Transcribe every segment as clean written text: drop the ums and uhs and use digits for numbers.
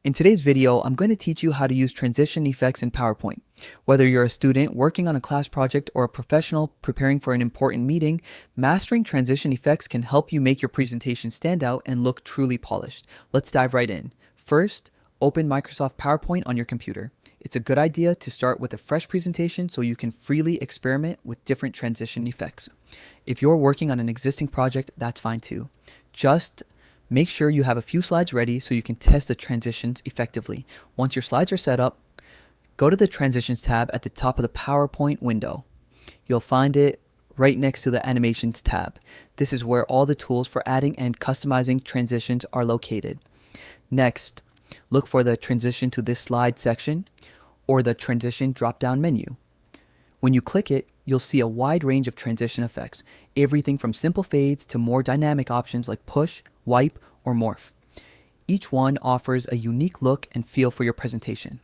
In today's video, I'm going to teach you how to use transition effects in PowerPoint. Whether you're a student working on a class project or a professional preparing for an important meeting, mastering transition effects can help you make your presentation stand out and look truly polished. Let's dive right in. First, open Microsoft PowerPoint on your computer. It's a good idea to start with a fresh presentation so you can freely experiment with different transition effects. If you're working on an existing project, that's fine too. Just make sure you have a few slides ready so you can test the transitions effectively. Once your slides are set up, go to the Transitions tab at the top of the PowerPoint window. You'll find it right next to the Animations tab. This is where all the tools for adding and customizing transitions are located. Next, look for the Transition to this slide section or the Transition drop-down menu. When you click it, you'll see a wide range of transition effects, everything from simple fades to more dynamic options like push, wipe, or morph. Each one offers a unique look and feel for your presentation.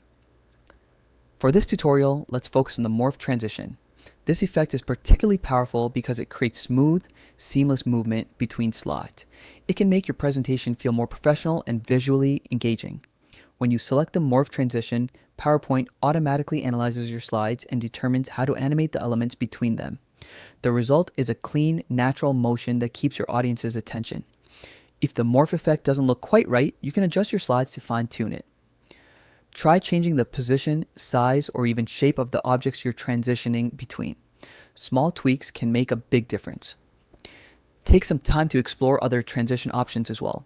For this tutorial, let's focus on the morph transition. This effect is particularly powerful because it creates smooth, seamless movement between slides. It can make your presentation feel more professional and visually engaging. When you select the morph transition, PowerPoint automatically analyzes your slides and determines how to animate the elements between them. The result is a clean, natural motion that keeps your audience's attention. If the morph effect doesn't look quite right, you can adjust your slides to fine-tune it. Try changing the position, size, or even shape of the objects you're transitioning between. Small tweaks can make a big difference. Take some time to explore other transition options as well.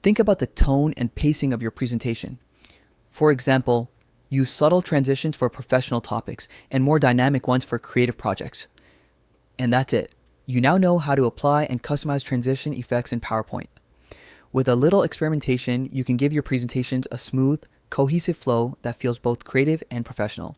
Think about the tone and pacing of your presentation. For example, use subtle transitions for professional topics and more dynamic ones for creative projects. And that's it. You now know how to apply and customize transition effects in PowerPoint. With a little experimentation, you can give your presentations a smooth, cohesive flow that feels both creative and professional.